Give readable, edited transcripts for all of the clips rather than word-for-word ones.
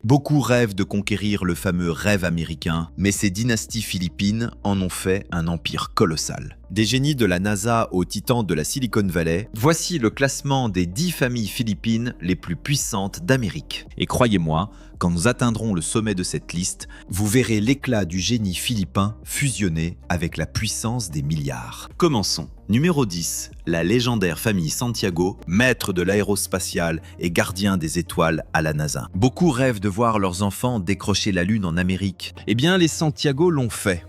Beaucoup rêvent de conquérir le fameux rêve américain, mais ces dynasties philippines en ont fait un empire colossal. Des génies de la NASA aux titans de la Silicon Valley, voici le classement des 10 familles philippines les plus puissantes d'Amérique. Et croyez-moi, quand nous atteindrons le sommet de cette liste, vous verrez l'éclat du génie philippin fusionné avec la puissance des milliards. Commençons. Numéro 10, la légendaire famille Santiago, maître de l'aérospatiale et gardien des étoiles à la NASA. Beaucoup rêvent de voir leurs enfants décrocher la Lune en Amérique. Eh bien, les Santiago l'ont fait.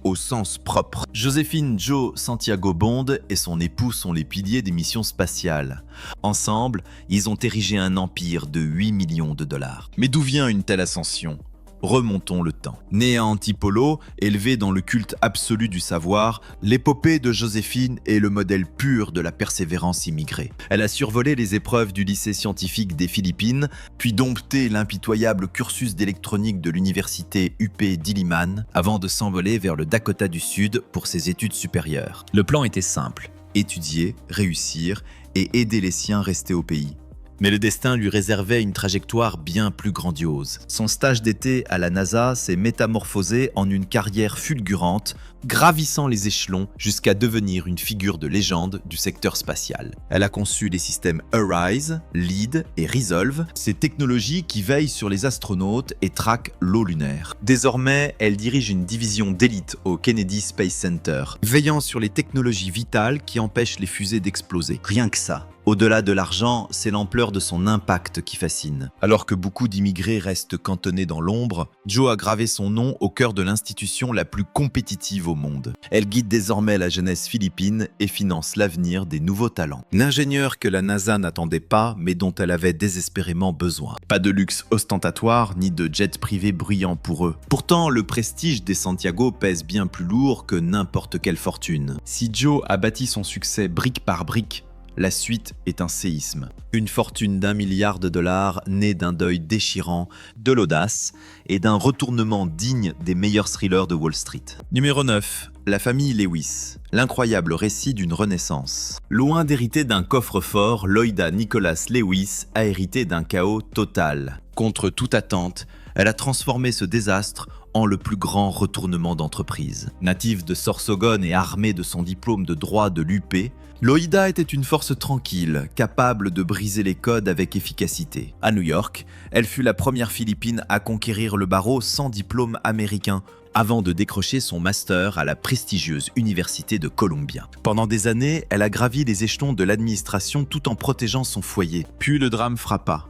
Au sens propre. Joséphine Jo Santiago Bond et son époux sont les piliers des missions spatiales. Ensemble, ils ont érigé un empire de 8 millions de dollars. Mais d'où vient une telle ascension ? Remontons le temps. Née à Antipolo, élevée dans le culte absolu du savoir, l'épopée de Joséphine est le modèle pur de la persévérance immigrée. Elle a survolé les épreuves du lycée scientifique des Philippines, puis dompté l'impitoyable cursus d'électronique de l'université UP Diliman, avant de s'envoler vers le Dakota du Sud pour ses études supérieures. Le plan était simple, étudier, réussir et aider les siens restés au pays. Mais le destin lui réservait une trajectoire bien plus grandiose. Son stage d'été à la NASA s'est métamorphosé en une carrière fulgurante, gravissant les échelons jusqu'à devenir une figure de légende du secteur spatial. Elle a conçu les systèmes Arise, Lead et Resolve, ces technologies qui veillent sur les astronautes et traquent l'eau lunaire. Désormais, elle dirige une division d'élite au Kennedy Space Center, veillant sur les technologies vitales qui empêchent les fusées d'exploser. Rien que ça. Au-delà de l'argent, c'est l'ampleur de son impact qui fascine. Alors que beaucoup d'immigrés restent cantonnés dans l'ombre, Jo a gravé son nom au cœur de l'institution la plus compétitive au monde. Elle guide désormais la jeunesse philippine et finance l'avenir des nouveaux talents. L'ingénieur que la NASA n'attendait pas, mais dont elle avait désespérément besoin. Pas de luxe ostentatoire, ni de jet privé bruyant pour eux. Pourtant, le prestige des Santiago pèse bien plus lourd que n'importe quelle fortune. Si Jo a bâti son succès brique par brique, la suite est un séisme. Une fortune d'1 milliard de dollars née d'un deuil déchirant, de l'audace et d'un retournement digne des meilleurs thrillers de Wall Street. Numéro 9. La famille Lewis. L'incroyable récit d'une renaissance. Loin d'hériter d'un coffre-fort, Loida Nicholas Lewis a hérité d'un chaos total. Contre toute attente, elle a transformé ce désastre en le plus grand retournement d'entreprise. Native de Sorsogon et armée de son diplôme de droit de l'UP, Loida était une force tranquille, capable de briser les codes avec efficacité. À New York, elle fut la première Philippine à conquérir le barreau sans diplôme américain, avant de décrocher son master à la prestigieuse Université de Columbia. Pendant des années, elle a gravi les échelons de l'administration tout en protégeant son foyer. Puis le drame frappa.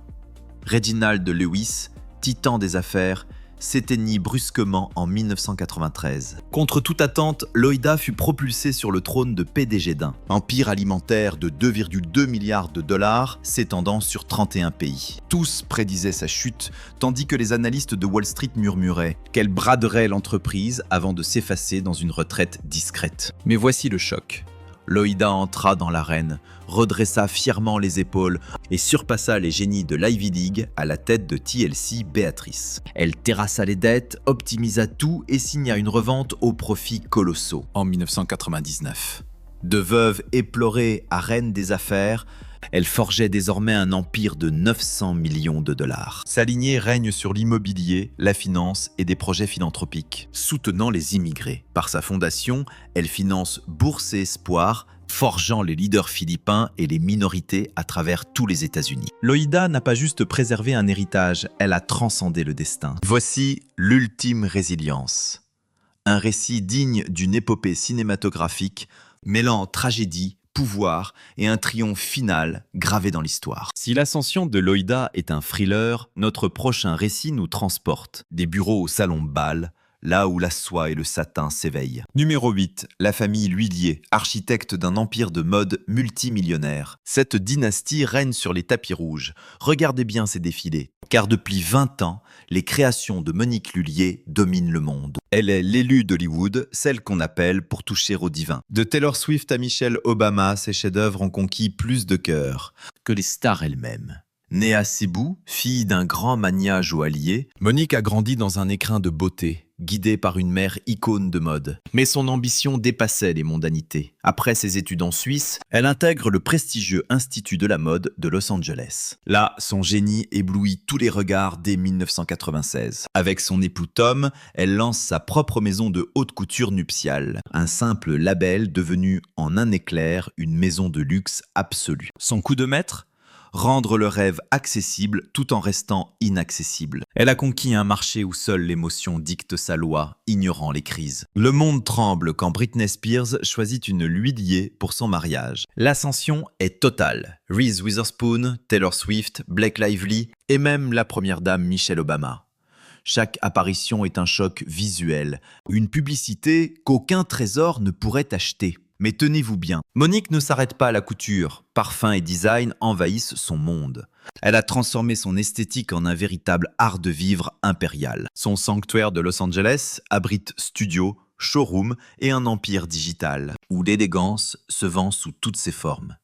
Reginald Lewis, titan des affaires, s'éteignit brusquement en 1993. Contre toute attente, Loida fut propulsée sur le trône de PDG d'un empire alimentaire de 2,2 milliards de dollars s'étendant sur 31 pays. Tous prédisaient sa chute, tandis que les analystes de Wall Street murmuraient qu'elle braderait l'entreprise avant de s'effacer dans une retraite discrète. Mais voici le choc. Loida entra dans l'arène, redressa fièrement les épaules et surpassa les génies de l'Ivy League à la tête de TLC Béatrice. Elle terrassa les dettes, optimisa tout et signa une revente aux profits colossaux en 1999. De veuve éplorée à reine des affaires, elle forgeait désormais un empire de 900 millions de dollars. Sa lignée règne sur l'immobilier, la finance et des projets philanthropiques, soutenant les immigrés. Par sa fondation, elle finance Bourse et Espoir, forgeant les leaders philippins et les minorités à travers tous les États-Unis. Loida n'a pas juste préservé un héritage, elle a transcendé le destin. Voici l'ultime résilience. Un récit digne d'une épopée cinématographique, mêlant tragédie, pouvoir et un triomphe final gravé dans l'histoire. Si l'ascension de Loida est un thriller, notre prochain récit nous transporte. Des bureaux au salon Bâle, là où la soie et le satin s'éveillent. Numéro 8, la famille L'Huillier, architecte d'un empire de mode multimillionnaire. Cette dynastie règne sur les tapis rouges. Regardez bien ces défilés, car depuis 20 ans, les créations de Monique Lhuillier dominent le monde. Elle est l'élue d'Hollywood, celle qu'on appelle pour toucher au divin. De Taylor Swift à Michelle Obama, ses chefs-d'œuvre ont conquis plus de cœurs que les stars elles-mêmes. Née à Cebu, fille d'un grand magnat joaillier, Monique a grandi dans un écrin de beauté, guidée par une mère icône de mode. Mais son ambition dépassait les mondanités. Après ses études en Suisse, elle intègre le prestigieux Institut de la mode de Los Angeles. Là, son génie éblouit tous les regards dès 1996. Avec son époux Tom, elle lance sa propre maison de haute couture nuptiale, un simple label devenu en un éclair une maison de luxe absolue. Son coup de maître ? Rendre le rêve accessible tout en restant inaccessible. Elle a conquis un marché où seule l'émotion dicte sa loi, ignorant les crises. Le monde tremble quand Britney Spears choisit une huilier pour son mariage. L'ascension est totale. Reese Witherspoon, Taylor Swift, Blake Lively et même la première dame Michelle Obama. Chaque apparition est un choc visuel, une publicité qu'aucun trésor ne pourrait acheter. Mais tenez-vous bien, Monique ne s'arrête pas à la couture. Parfum et design envahissent son monde. Elle a transformé son esthétique en un véritable art de vivre impérial. Son sanctuaire de Los Angeles abrite studios, showrooms et un empire digital, où l'élégance se vend sous toutes ses formes.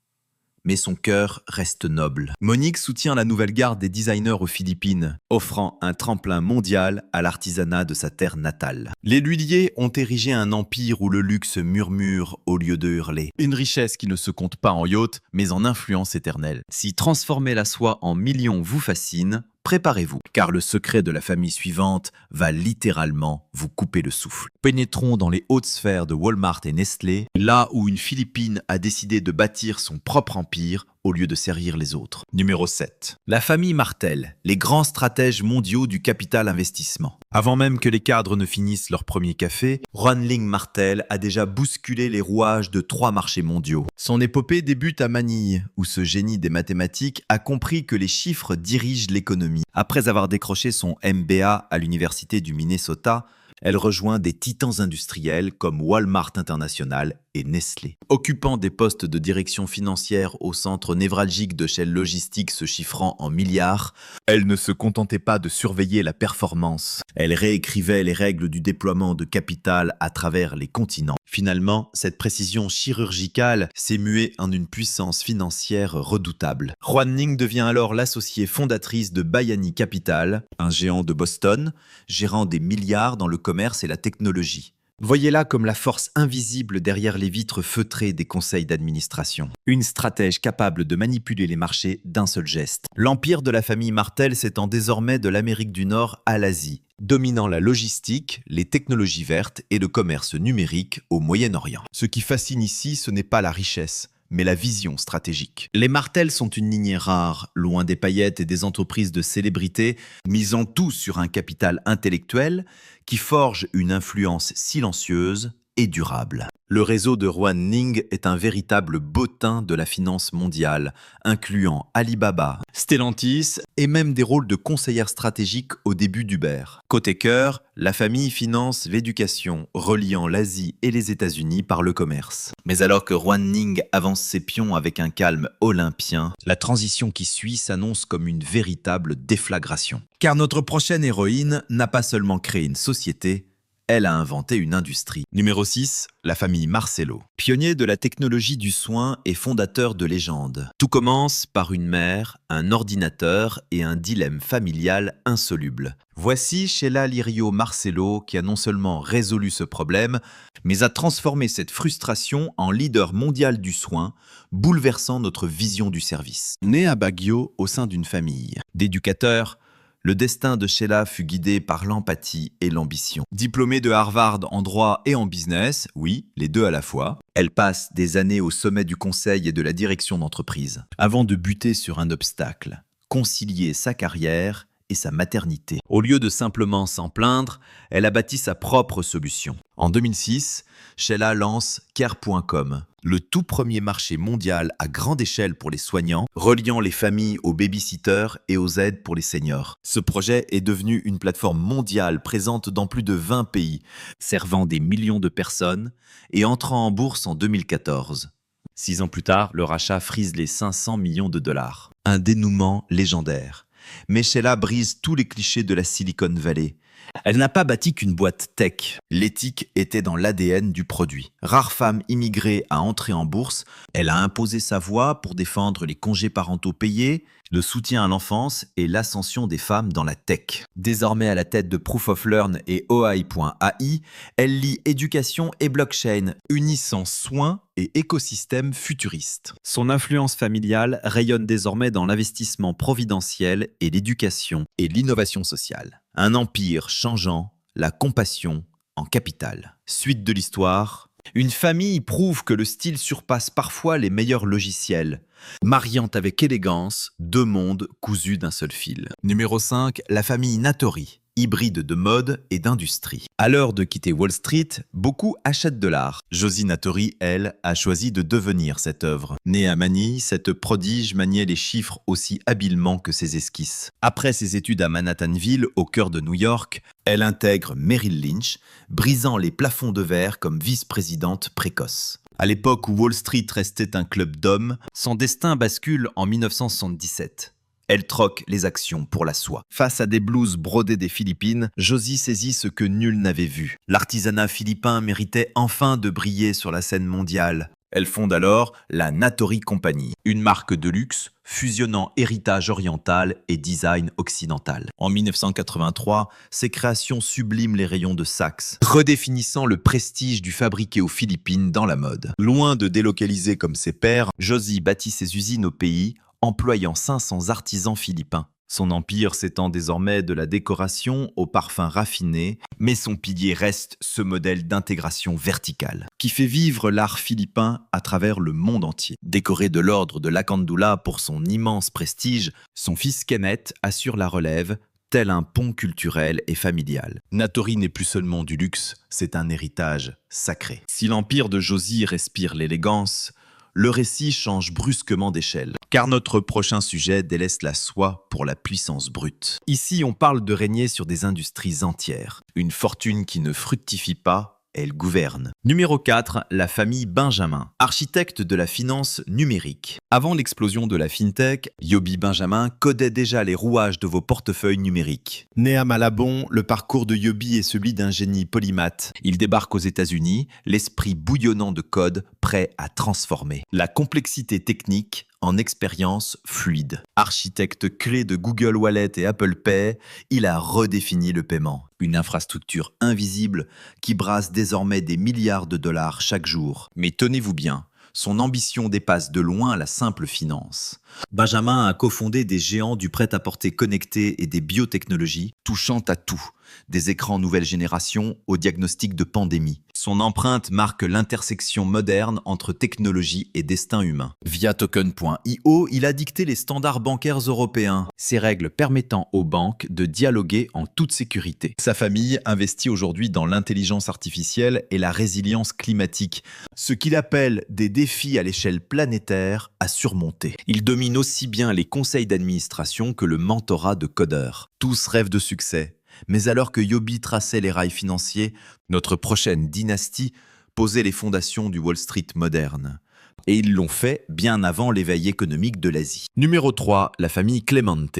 Mais son cœur reste noble. Monique soutient la nouvelle garde des designers aux Philippines, offrant un tremplin mondial à l'artisanat de sa terre natale. Les L'Huillier ont érigé un empire où le luxe murmure au lieu de hurler. Une richesse qui ne se compte pas en yachts, mais en influence éternelle. Si transformer la soie en millions vous fascine, préparez-vous, car le secret de la famille suivante va littéralement vous couper le souffle. Pénétrons dans les hautes sphères de Walmart et Nestlé, là où une Philippine a décidé de bâtir son propre empire au lieu de servir les autres. Numéro 7. La famille Martel, les grands stratèges mondiaux du capital investissement. Avant même que les cadres ne finissent leur premier café, Juan Ling Martel a déjà bousculé les rouages de 3 marchés mondiaux. Son épopée débute à Manille, où ce génie des mathématiques a compris que les chiffres dirigent l'économie. Après avoir décroché son MBA à l'université du Minnesota, elle rejoint des titans industriels comme Walmart International et Nestlé. Occupant des postes de direction financière au centre névralgique de chaînes logistiques se chiffrant en milliards, elle ne se contentait pas de surveiller la performance. Elle réécrivait les règles du déploiement de capital à travers les continents. Finalement, cette précision chirurgicale s'est muée en une puissance financière redoutable. Juan Ning devient alors l'associée fondatrice de Bayani Capital, un géant de Boston, gérant des milliards dans le commerce et la technologie. Voyez-la comme la force invisible derrière les vitres feutrées des conseils d'administration. Une stratège capable de manipuler les marchés d'un seul geste. L'empire de la famille Martel s'étend désormais de l'Amérique du Nord à l'Asie, dominant la logistique, les technologies vertes et le commerce numérique au Moyen-Orient. Ce qui fascine ici, ce n'est pas la richesse, mais la vision stratégique. Les Martel sont une lignée rare, loin des paillettes et des entreprises de célébrités, misant tout sur un capital intellectuel qui forge une influence silencieuse et durable. Le réseau de Juan Ning est un véritable bottin de la finance mondiale, incluant Alibaba, Stellantis et même des rôles de conseillère stratégique au début d'Uber. Côté cœur, la famille finance l'éducation, reliant l'Asie et les États-Unis par le commerce. Mais alors que Juan Ning avance ses pions avec un calme olympien, la transition qui suit s'annonce comme une véritable déflagration. Car notre prochaine héroïne n'a pas seulement créé une société, elle a inventé une industrie. Numéro 6, la famille Marcello. Pionnier de la technologie du soin et fondateur de légendes. Tout commence par une mère, un ordinateur et un dilemme familial insoluble. Voici Sheila Lirio Marcello qui a non seulement résolu ce problème, mais a transformé cette frustration en leader mondial du soin, bouleversant notre vision du service. Née à Baguio au sein d'une famille d'éducateurs, le destin de Sheila fut guidé par l'empathie et l'ambition. Diplômée de Harvard en droit et en business, oui, les deux à la fois, elle passe des années au sommet du conseil et de la direction d'entreprise, avant de buter sur un obstacle, concilier sa carrière et sa maternité. Au lieu de simplement s'en plaindre, elle a bâti sa propre solution. En 2006, Sheila lance Care.com, le tout premier marché mondial à grande échelle pour les soignants, reliant les familles aux babysitters et aux aides pour les seniors. Ce projet est devenu une plateforme mondiale présente dans plus de 20 pays, servant des millions de personnes et entrant en bourse en 2014. 6 ans plus tard, le rachat frise les 500 millions de dollars. Un dénouement légendaire. Mais Sheila brise tous les clichés de la Silicon Valley. Elle n'a pas bâti qu'une boîte tech. L'éthique était dans l'ADN du produit. Rare femme immigrée à entrer en bourse, elle a imposé sa voix pour défendre les congés parentaux payés, le soutien à l'enfance et l'ascension des femmes dans la tech. Désormais à la tête de Proof of Learn et OI.ai, elle lie éducation et blockchain, unissant soins et écosystèmes futuristes. Son influence familiale rayonne désormais dans l'investissement providentiel et l'éducation et l'innovation sociale. Un empire changeant la compassion en capital. Suite de l'histoire. Une famille prouve que le style surpasse parfois les meilleurs logiciels, mariant avec élégance deux mondes cousus d'un seul fil. Numéro 5, la famille Natori, hybride de mode et d'industrie. À l'heure de quitter Wall Street, beaucoup achètent de l'art. Josie Natori, elle, a choisi de devenir cette œuvre. Née à Manille, cette prodige maniait les chiffres aussi habilement que ses esquisses. Après ses études à Manhattanville, au cœur de New York, elle intègre Merrill Lynch, brisant les plafonds de verre comme vice-présidente précoce. À l'époque où Wall Street restait un club d'hommes, son destin bascule en 1977. Elle troque les actions pour la soie. Face à des blouses brodées des Philippines, Josie saisit ce que nul n'avait vu. L'artisanat philippin méritait enfin de briller sur la scène mondiale. Elle fonde alors la Natori Company, une marque de luxe fusionnant héritage oriental et design occidental. En 1983, ses créations subliment les rayons de Saks, redéfinissant le prestige du fabriqué aux Philippines dans la mode. Loin de délocaliser comme ses pairs, Josie bâtit ses usines au pays, employant 500 artisans philippins. Son empire s'étend désormais de la décoration aux parfums raffinés, mais son pilier reste ce modèle d'intégration verticale, qui fait vivre l'art philippin à travers le monde entier. Décoré de l'ordre de Lacandula pour son immense prestige, son fils Kenneth assure la relève, tel un pont culturel et familial. Natori n'est plus seulement du luxe, c'est un héritage sacré. Si l'empire de Josie respire l'élégance, le récit change brusquement d'échelle, car notre prochain sujet délaisse la soie pour la puissance brute. Ici, on parle de régner sur des industries entières. Une fortune qui ne fructifie pas, elle gouverne. Numéro 4, la famille Benjamin, architecte de la finance numérique. Avant l'explosion de la fintech, Yobi Benjamin codait déjà les rouages de vos portefeuilles numériques. Né à Malabon, le parcours de Yobi est celui d'un génie polymathe. Il débarque aux États-Unis, l'esprit bouillonnant de code, prêt à transformer. La complexité technique en expérience fluide. Architecte clé de Google Wallet et Apple Pay, il a redéfini le paiement. Une infrastructure invisible qui brasse désormais des milliards de dollars chaque jour. Mais tenez-vous bien, son ambition dépasse de loin la simple finance. Benjamin a cofondé des géants du prêt-à-porter connecté et des biotechnologies, touchant à tout, des écrans nouvelle génération au diagnostic de pandémie. Son empreinte marque l'intersection moderne entre technologie et destin humain. Via Token.io, il a dicté les standards bancaires européens, ces règles permettant aux banques de dialoguer en toute sécurité. Sa famille investit aujourd'hui dans l'intelligence artificielle et la résilience climatique, ce qu'il appelle des défis à l'échelle planétaire à surmonter. Il domine aussi bien les conseils d'administration que le mentorat de codeurs. Tous rêvent de succès. Mais alors que Yobi traçait les rails financiers, notre prochaine dynastie posait les fondations du Wall Street moderne. Et ils l'ont fait bien avant l'éveil économique de l'Asie. Numéro 3, la famille Clemente,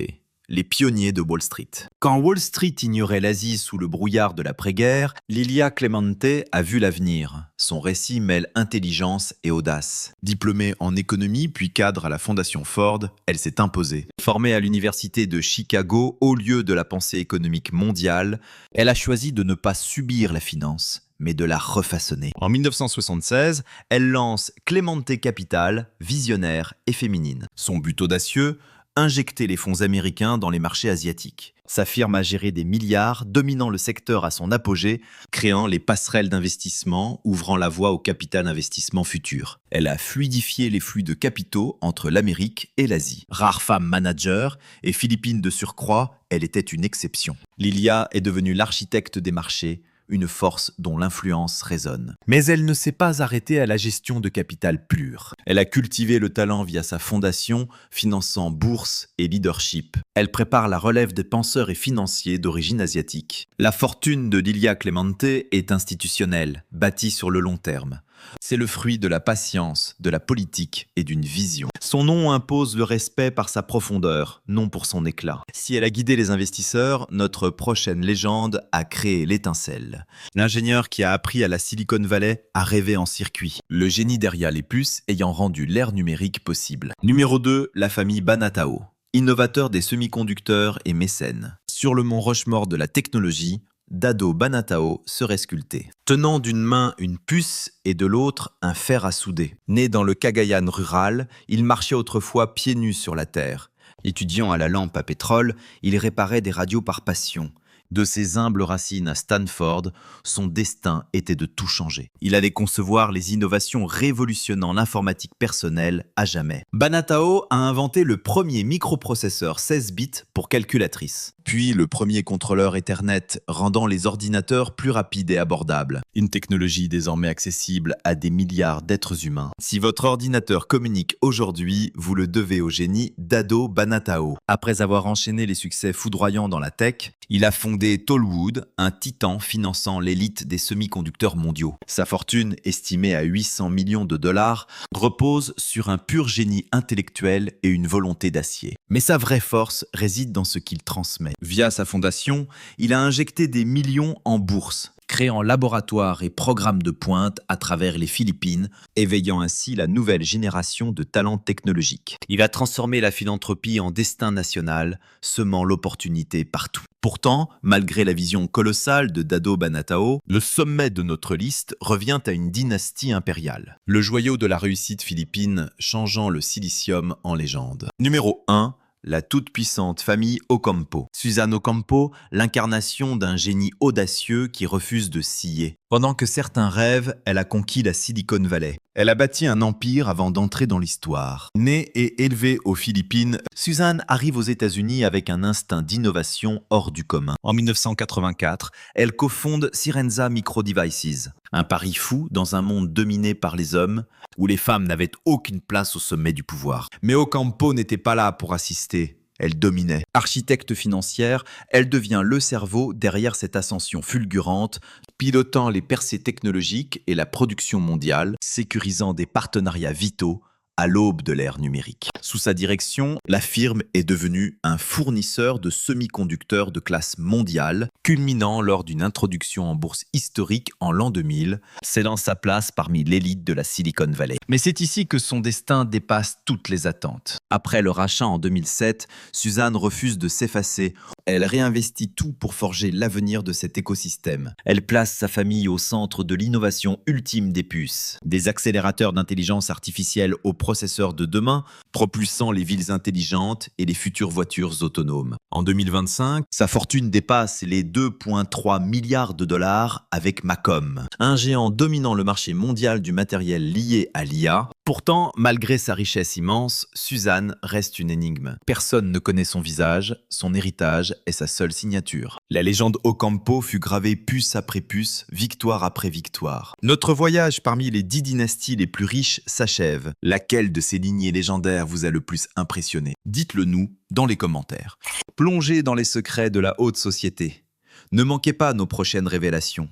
les pionniers de Wall Street. Quand Wall Street ignorait l'Asie sous le brouillard de l'après-guerre, Lilia Clemente a vu l'avenir. Son récit mêle intelligence et audace. Diplômée en économie puis cadre à la Fondation Ford, elle s'est imposée. Formée à l'université de Chicago, haut lieu de la pensée économique mondiale, elle a choisi de ne pas subir la finance, mais de la refaçonner. En 1976, elle lance Clemente Capital, visionnaire et féminine. Son but audacieux, injecter les fonds américains dans les marchés asiatiques. Sa firme a géré des milliards, dominant le secteur à son apogée, créant les passerelles d'investissement, ouvrant la voie au capital investissement futur. Elle a fluidifié les flux de capitaux entre l'Amérique et l'Asie. Rare femme manager et philippine de surcroît, elle était une exception. Lilia est devenue l'architecte des marchés, une force dont l'influence résonne. Mais elle ne s'est pas arrêtée à la gestion de capital pur. Elle a cultivé le talent via sa fondation, finançant bourse et leadership. Elle prépare la relève des penseurs et financiers d'origine asiatique. La fortune de Lilia Clemente est institutionnelle, bâtie sur le long terme. C'est le fruit de la patience, de la politique et d'une vision. Son nom impose le respect par sa profondeur, non pour son éclat. Si elle a guidé les investisseurs, notre prochaine légende a créé l'étincelle. L'ingénieur qui a appris à la Silicon Valley a rêvé en circuit. Le génie derrière les puces ayant rendu l'ère numérique possible. Numéro 2, la famille Banatao. Innovateur des semi-conducteurs et mécène. Sur le mont Rushmore de la technologie, Dado Banatao serait sculpté. Tenant d'une main une puce et de l'autre un fer à souder. Né dans le Cagayan rural, il marchait autrefois pieds nus sur la terre. Étudiant à la lampe à pétrole, il réparait des radios par passion. De ses humbles racines à Stanford, son destin était de tout changer. Il allait concevoir les innovations révolutionnant l'informatique personnelle à jamais. Banatao a inventé le premier microprocesseur 16 bits pour calculatrice. Puis le premier contrôleur Ethernet, rendant les ordinateurs plus rapides et abordables. Une technologie désormais accessible à des milliards d'êtres humains. Si votre ordinateur communique aujourd'hui, vous le devez au génie Dado Banatao. Après avoir enchaîné les succès foudroyants dans la tech, il a fondé Tollwood, un titan finançant l'élite des semi-conducteurs mondiaux. Sa fortune, estimée à 800 millions de dollars, repose sur un pur génie intellectuel et une volonté d'acier. Mais sa vraie force réside dans ce qu'il transmet. Via sa fondation, il a injecté des millions en bourse, créant laboratoires et programmes de pointe à travers les Philippines, éveillant ainsi la nouvelle génération de talents technologiques. Il a transformé la philanthropie en destin national, semant l'opportunité partout. Pourtant, malgré la vision colossale de Dado Banatao, le sommet de notre liste revient à une dynastie impériale. Le joyau de la réussite philippine changeant le silicium en légende. Numéro 1. La toute-puissante famille Ocampo. Suzanne Ocampo, l'incarnation d'un génie audacieux qui refuse de scier. Pendant que certains rêvent, elle a conquis la Silicon Valley. Elle a bâti un empire avant d'entrer dans l'histoire. Née et élevée aux Philippines, Suzanne arrive aux États-Unis avec un instinct d'innovation hors du commun. En 1984, elle cofonde Sirenza Micro Devices. Un pari fou dans un monde dominé par les hommes, où les femmes n'avaient aucune place au sommet du pouvoir. Mais Ocampo n'était pas là pour assister. Elle dominait. Architecte financière, elle devient le cerveau derrière cette ascension fulgurante, pilotant les percées technologiques et la production mondiale, sécurisant des partenariats vitaux à l'aube de l'ère numérique. Sous sa direction, la firme est devenue un fournisseur de semi-conducteurs de classe mondiale, culminant lors d'une introduction en bourse historique en l'an 2000, cédant sa place parmi l'élite de la Silicon Valley. Mais c'est ici que son destin dépasse toutes les attentes. Après le rachat en 2007, Suzanne refuse de s'effacer. Elle réinvestit tout pour forger l'avenir de cet écosystème. Elle place sa famille au centre de l'innovation ultime des puces. Des accélérateurs d'intelligence artificielle aux processeurs de demain, propulsant les villes intelligentes et les futures voitures autonomes. En 2025, sa fortune dépasse les 2,3 milliards de dollars avec Macom, un géant dominant le marché mondial du matériel lié à l'IA. Pourtant, malgré sa richesse immense, Suzanne reste une énigme. Personne ne connaît son visage, son héritage et sa seule signature. La légende Ocampo fut gravée puce après puce, victoire après victoire. Notre voyage parmi les 10 dynasties les plus riches s'achève. Laquelle de ces lignées légendaires vous a le plus impressionné? Dites-le nous dans les commentaires. Plongez dans les secrets de la haute société. Ne manquez pas nos prochaines révélations.